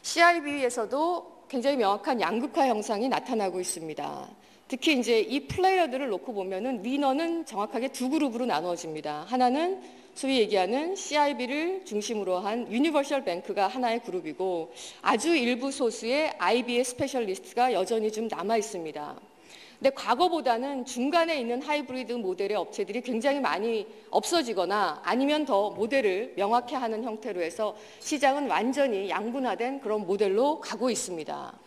CIB에서도 굉장히 명확한 양극화 형상이 나타나고 있습니다. 특히 이제 이 플레이어들을 놓고 보면은 위너는 정확하게 두 그룹으로 나누어집니다. 하나는 소위 얘기하는 CIB를 중심으로 한 유니버셜 뱅크가 하나의 그룹이고 아주 일부 소수의 IB의 스페셜리스트가 여전히 좀 남아 있습니다. 근데 과거보다는 중간에 있는 하이브리드 모델의 업체들이 굉장히 많이 없어지거나 아니면 더 모델을 명확히 하는 형태로 해서 시장은 완전히 양분화된 그런 모델로 가고 있습니다.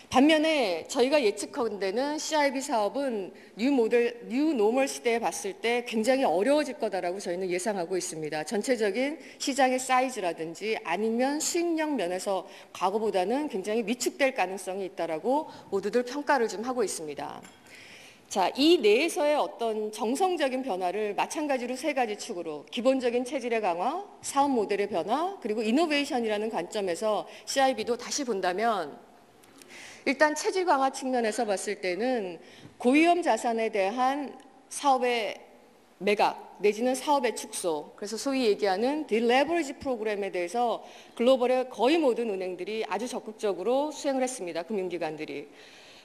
반면에 저희가 예측하건대는 CIB 사업은 뉴 노멀 시대에 봤을 때 굉장히 어려워질 거다라고 저희는 예상하고 있습니다. 전체적인 시장의 사이즈라든지 아니면 수익력 면에서 과거보다는 굉장히 위축될 가능성이 있다라고 모두들 평가를 좀 하고 있습니다. 자, 이 내에서의 어떤 정성적인 변화를 마찬가지로 세 가지 축으로 기본적인 체질의 강화, 사업 모델의 변화, 그리고 이노베이션이라는 관점에서 CIB도 다시 본다면 일단 체질 강화 측면에서 봤을 때는 고위험 자산에 대한 사업의 매각 내지는 사업의 축소, 그래서 소위 얘기하는 딜레버리지 프로그램에 대해서 글로벌의 거의 모든 은행들이 아주 적극적으로 수행을 했습니다. 금융기관들이.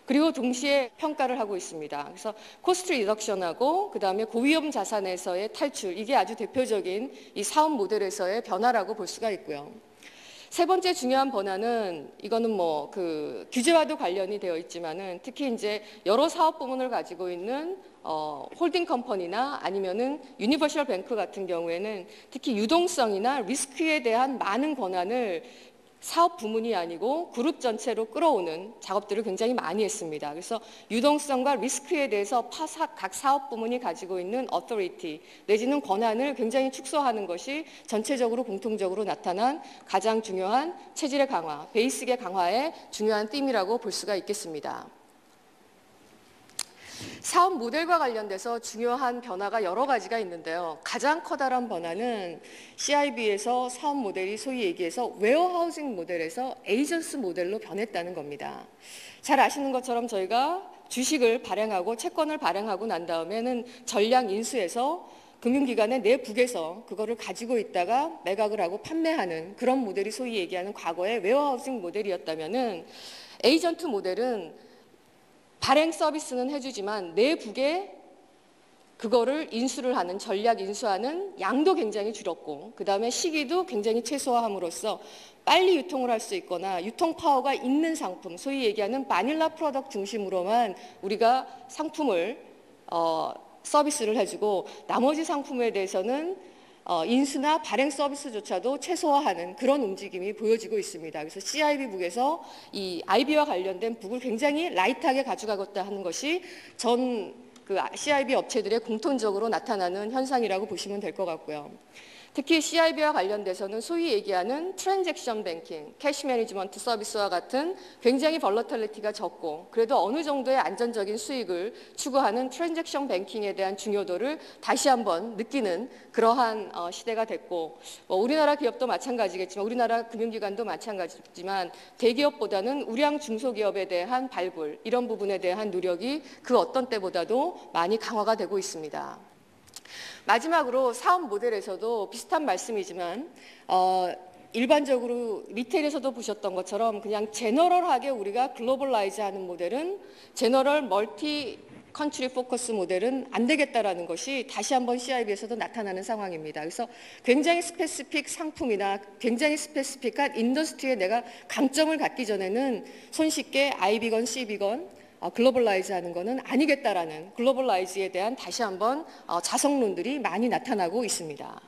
그리고 동시에 평가를 하고 있습니다. 그래서 코스트 리덕션하고 그다음에 고위험 자산에서의 탈출, 이게 아주 대표적인 이 사업 모델에서의 변화라고 볼 수가 있고요. 세 번째 중요한 변화는 이거는 뭐 그 규제와도 관련이 되어 있지만은 특히 이제 여러 사업 부문을 가지고 있는 홀딩 컴퍼니나 아니면은 유니버셜 뱅크 같은 경우에는 특히 유동성이나 리스크에 대한 많은 권한을 사업 부문이 아니고 그룹 전체로 끌어오는 작업들을 굉장히 많이 했습니다. 그래서 유동성과 리스크에 대해서 각 사업 부문이 가지고 있는 어토리티 내지는 권한을 굉장히 축소하는 것이 전체적으로 공통적으로 나타난 가장 중요한 체질의 강화, 베이직의 강화의 중요한 띠임이라고 볼 수가 있겠습니다. 사업 모델과 관련돼서 중요한 변화가 여러 가지가 있는데요. 가장 커다란 변화는 CIB에서 사업 모델이 소위 얘기해서 웨어하우징 모델에서 에이전스 모델로 변했다는 겁니다. 잘 아시는 것처럼 저희가 주식을 발행하고 채권을 발행하고 난 다음에는 전량 인수해서 금융기관의 내북에서 그거를 가지고 있다가 매각을 하고 판매하는 그런 모델이 소위 얘기하는 과거의 웨어하우징 모델이었다면은 에이전트 모델은 발행 서비스는 해주지만 내북에 그거를 인수를 하는, 전략 인수하는 양도 굉장히 줄었고 그 다음에 시기도 굉장히 최소화함으로써 빨리 유통을 할 수 있거나 유통 파워가 있는 상품, 소위 얘기하는 바닐라 프로덕트 중심으로만 우리가 상품을 서비스를 해주고 나머지 상품에 대해서는 인수나 발행 서비스조차도 최소화하는 그런 움직임이 보여지고 있습니다. 그래서 CIB 북에서 이 IB와 관련된 북을 굉장히 라이트하게 가져가겠다 하는 것이 전 CIB 업체들의 공통적으로 나타나는 현상이라고 보시면 될 것 같고요. 특히 CIB와 관련돼서는 소위 얘기하는 트랜잭션 뱅킹, 캐시 매니지먼트 서비스와 같은 굉장히 벌러털리티가 적고 그래도 어느 정도의 안전적인 수익을 추구하는 트랜잭션 뱅킹에 대한 중요도를 다시 한번 느끼는 그러한 시대가 됐고 우리나라 기업도 마찬가지겠지만 우리나라 금융기관도 마찬가지지만 대기업보다는 우량 중소기업에 대한 발굴 이런 부분에 대한 노력이 그 어떤 때보다도 많이 강화가 되고 있습니다. 마지막으로 사업 모델에서도 비슷한 말씀이지만 일반적으로 리테일에서도 보셨던 것처럼 그냥 제너럴하게 우리가 글로벌라이즈하는 모델은 제너럴 멀티 컨트리 포커스 모델은 안 되겠다라는 것이 다시 한번 CIB에서도 나타나는 상황입니다. 그래서 굉장히 스페시픽 상품이나 굉장히 스페시픽한 인더스트리에 내가 강점을 갖기 전에는 손쉽게 IB건 CB건 글로벌라이즈 하는 것은 아니겠다라는 글로벌라이즈에 대한 다시 한번 자성론들이 많이 나타나고 있습니다.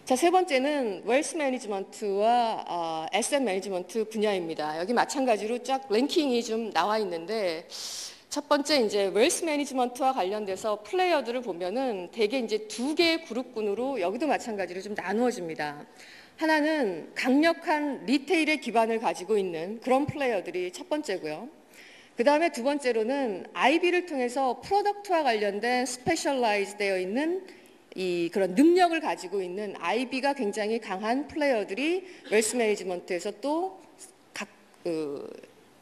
자, 세 번째는 웰스 매니지먼트와 에셋 매니지먼트 분야입니다. 여기 마찬가지로 쫙 랭킹이 좀 나와 있는데 첫 번째 이제 웰스 매니지먼트와 관련돼서 플레이어들을 보면은 대개 이제 두 개의 그룹군으로 여기도 마찬가지로 좀 나누어집니다. 하나는 강력한 리테일의 기반을 가지고 있는 그런 플레이어들이 첫 번째고요. 그 다음에 두 번째로는 IB를 통해서 프로덕트와 관련된 스페셜라이즈 되어 있는 그런 능력을 가지고 있는 IB가 굉장히 강한 플레이어들이 웰스 매니지먼트에서 또 각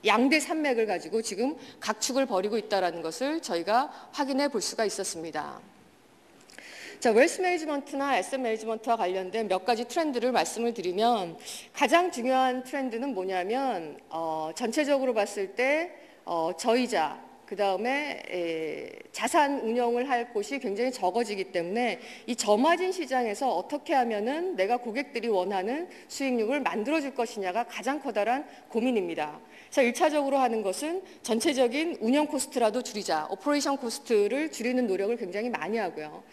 양대 산맥을 가지고 지금 각축을 벌이고 있다는 것을 저희가 확인해 볼 수가 있었습니다. 자, 웰스 매니지먼트나 에셋 매니지먼트와 관련된 몇 가지 트렌드를 말씀을 드리면 가장 중요한 트렌드는 뭐냐면 전체적으로 봤을 때 저이자 그 다음에 자산 운영을 할 곳이 굉장히 적어지기 때문에 이 저마진 시장에서 어떻게 하면은 내가 고객들이 원하는 수익률을 만들어줄 것이냐가 가장 커다란 고민입니다. 그래서 1차적으로 하는 것은 전체적인 운영 코스트라도 줄이자, 오퍼레이션 코스트를 줄이는 노력을 굉장히 많이 하고요.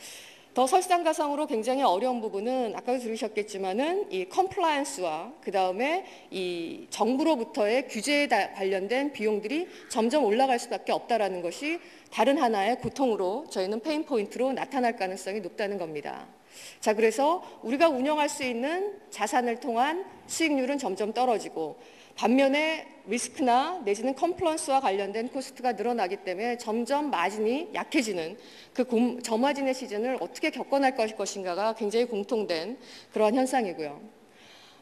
더 설상가상으로 굉장히 어려운 부분은 아까도 들으셨겠지만은 이 컴플라이언스와 그 다음에 이 정부로부터의 규제에 관련된 비용들이 점점 올라갈 수밖에 없다라는 것이 다른 하나의 고통으로 저희는 페인 포인트로 나타날 가능성이 높다는 겁니다. 자, 그래서 우리가 운영할 수 있는 자산을 통한 수익률은 점점 떨어지고 반면에 리스크나 내지는 컴플런스와 관련된 코스트가 늘어나기 때문에 점점 마진이 약해지는 그 저마진의 시즌을 어떻게 겪어낼 것인가가 굉장히 공통된 그러한 현상이고요.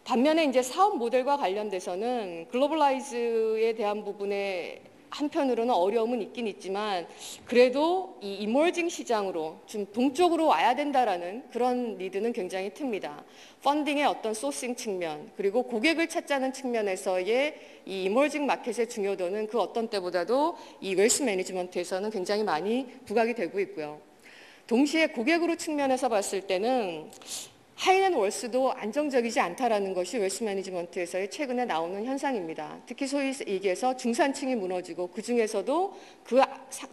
반면에 이제 사업 모델과 관련돼서는 글로벌라이즈에 대한 부분에 한편으로는 어려움은 있긴 있지만 그래도 이 이머징 시장으로 좀 동쪽으로 와야 된다라는 그런 리드는 굉장히 틉니다. 펀딩의 어떤 소싱 측면 그리고 고객을 찾자는 측면에서의 이 이머징 마켓의 중요도는 그 어떤 때보다도 이 웰스 매니지먼트에서는 굉장히 많이 부각이 되고 있고요. 동시에 고객으로 측면에서 봤을 때는 하이넷월스도 안정적이지 않다라는 것이 웰스 매니지먼트에서의 최근에 나오는 현상입니다. 특히 소위 얘기해서 중산층이 무너지고 그 중에서도 그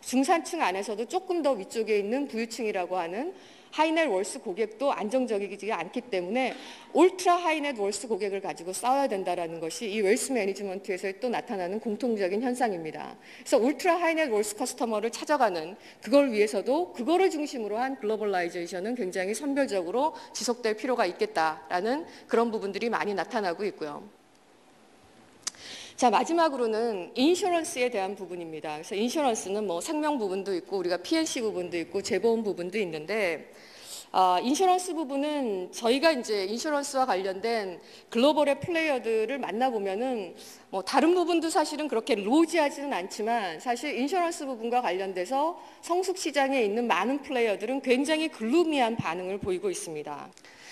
중산층 안에서도 조금 더 위쪽에 있는 부유층이라고 하는 하이넷월스 고객도 안정적이지 않기 때문에 울트라 하이넷월스 고객을 가지고 싸워야 된다라는 것이 이 웰스 매니지먼트에서 또 나타나는 공통적인 현상입니다. 그래서 울트라 하이넷월스 커스터머를 찾아가는 그걸 위해서도 그거를 중심으로 한 글로벌라이제이션은 굉장히 선별적으로 지속될 필요가 있겠다라는 그런 부분들이 많이 나타나고 있고요. 자, 마지막으로는 인슈런스에 대한 부분입니다. 그래서 인슈런스는 뭐 생명 부분도 있고 우리가 P&C 부분도 있고 재보험 부분도 있는데 인슈런스 부분은 저희가 이제 인슈런스와 관련된 글로벌의 플레이어들을 만나보면은 뭐 다른 부분도 사실은 그렇게 로지하지는 않지만 사실 인슈런스 부분과 관련돼서 성숙 시장에 있는 많은 플레이어들은 굉장히 글루미한 반응을 보이고 있습니다.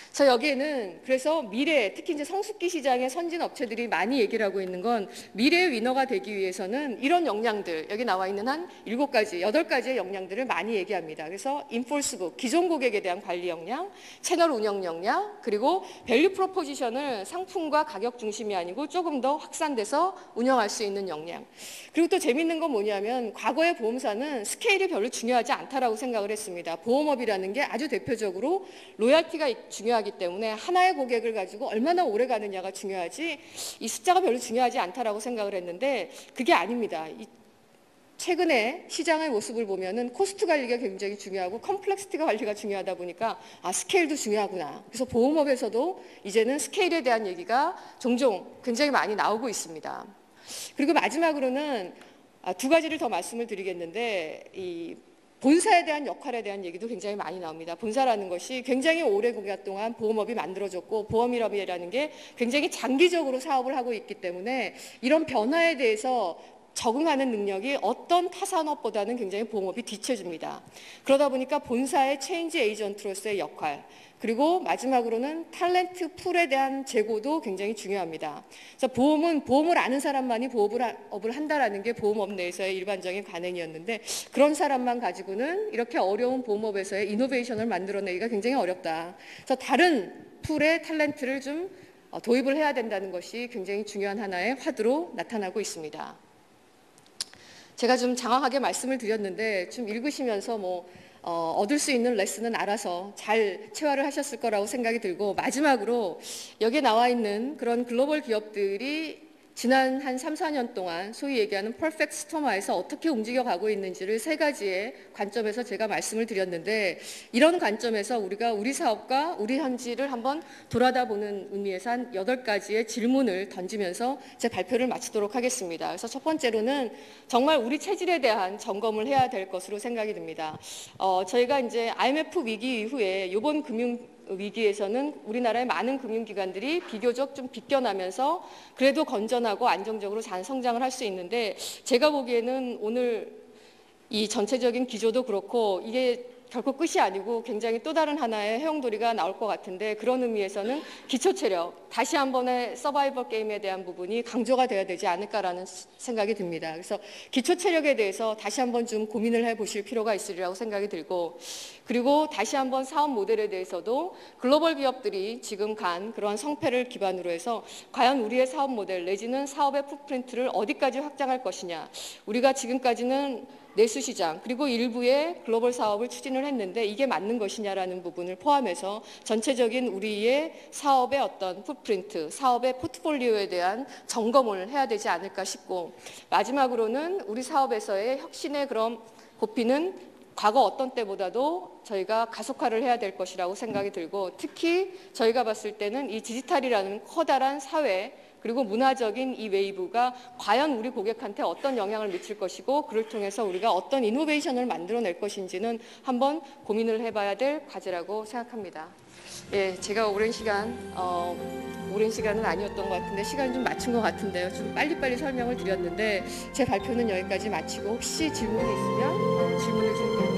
그래서 여기에는 그래서 미래 특히 이제 성숙기 시장의 선진 업체들이 많이 얘기를 하고 있는 건 미래의 위너가 되기 위해서는 이런 역량들 여기 나와 있는 한 7가지, 8가지의 역량들을 많이 얘기합니다. 그래서 인포스북, 기존 고객에 대한 관리 역량, 채널 운영 역량, 그리고 밸류 프로포지션을 상품과 가격 중심이 아니고 조금 더 확산돼서 운영할 수 있는 역량. 그리고 또 재밌는 건 뭐냐면 과거의 보험사는 스케일이 별로 중요하지 않다라고 생각을 했습니다. 보험업이라는 게 아주 대표적으로 로얄티가 중요하기 때문에 하나의 고객을 가지고 얼마나 오래 가느냐가 중요하지 이 숫자가 별로 중요하지 않다라고 생각을 했는데 그게 아닙니다. 최근에 시장의 모습을 보면은 코스트 관리가 굉장히 중요하고 컴플렉시티가 관리가 중요하다 보니까 스케일도 중요하구나. 그래서 보험업에서도 이제는 스케일에 대한 얘기가 종종 굉장히 많이 나오고 있습니다. 그리고 마지막으로는 2가지를 더 말씀을 드리겠는데 이 본사에 대한 역할에 대한 얘기도 굉장히 많이 나옵니다. 본사라는 것이 굉장히 오래 기간 동안 보험업이 만들어졌고 보험이라는 게 굉장히 장기적으로 사업을 하고 있기 때문에 이런 변화에 대해서 적응하는 능력이 어떤 타산업보다는 굉장히 보험업이 뒤처집니다. 그러다 보니까 본사의 체인지 에이전트로서의 역할 그리고 마지막으로는 탤런트 풀에 대한 제고도 굉장히 중요합니다. 그래서 보험은 보험을 아는 사람만이 보험업을 한다라는 게 보험업 내에서의 일반적인 관행이었는데 그런 사람만 가지고는 이렇게 어려운 보험업에서의 이노베이션을 만들어내기가 굉장히 어렵다. 그래서 다른 풀의 탤런트를 좀 도입을 해야 된다는 것이 굉장히 중요한 하나의 화두로 나타나고 있습니다. 제가 좀 장황하게 말씀을 드렸는데 좀 읽으시면서 얻을 수 있는 레슨은 알아서 잘 체화를 하셨을 거라고 생각이 들고 마지막으로 여기에 나와 있는 그런 글로벌 기업들이 지난 한 3, 4년 동안 소위 얘기하는 퍼펙트 스토마에서 어떻게 움직여가고 있는지를 3가지의 관점에서 제가 말씀을 드렸는데 이런 관점에서 우리가 우리 사업과 우리 현지를 한번 돌아다보는 의미에서 한 8가지의 질문을 던지면서 제 발표를 마치도록 하겠습니다. 그래서 첫 번째로는 정말 우리 체질에 대한 점검을 해야 될 것으로 생각이 듭니다. 저희가 이제 IMF 위기 이후에 이번 위기에서는 우리나라의 많은 금융기관들이 비교적 좀 비껴나면서 그래도 건전하고 안정적으로 잘 성장을 할 수 있는데 제가 보기에는 오늘 이 전체적인 기조도 그렇고 이게 결코 끝이 아니고 굉장히 또 다른 하나의 해용도리가 나올 것 같은데 그런 의미에서는 기초체력, 다시 한 번의 서바이벌 게임에 대한 부분이 강조가 돼야 되지 않을까라는 생각이 듭니다. 그래서 기초체력에 대해서 다시 한번 좀 고민을 해보실 필요가 있으리라고 생각이 들고 그리고 다시 한번 사업 모델에 대해서도 글로벌 기업들이 지금 간 그러한 성패를 기반으로 해서 과연 우리의 사업 모델 내지는 사업의 풋프린트를 어디까지 확장할 것이냐 우리가 지금까지는 내수시장 그리고 일부의 글로벌 사업을 추진을 했는데 이게 맞는 것이냐라는 부분을 포함해서 전체적인 우리의 사업의 어떤 풋프린트, 사업의 포트폴리오에 대한 점검을 해야 되지 않을까 싶고 마지막으로는 우리 사업에서의 혁신의 그런 고삐는 과거 어떤 때보다도 저희가 가속화를 해야 될 것이라고 생각이 들고, 특히 저희가 봤을 때는 이 디지털이라는 커다란 사회 그리고 문화적인 이 웨이브가 과연 우리 고객한테 어떤 영향을 미칠 것이고, 그를 통해서 우리가 어떤 이노베이션을 만들어낼 것인지는 한번 고민을 해봐야 될 과제라고 생각합니다. 예, 제가 오랜 시간은 아니었던 것 같은데 시간이 좀 맞춘 것 같은데요. 좀 빨리빨리 설명을 드렸는데 제 발표는 여기까지 마치고, 혹시 질문이 있으면 질문을 좀 드릴게요.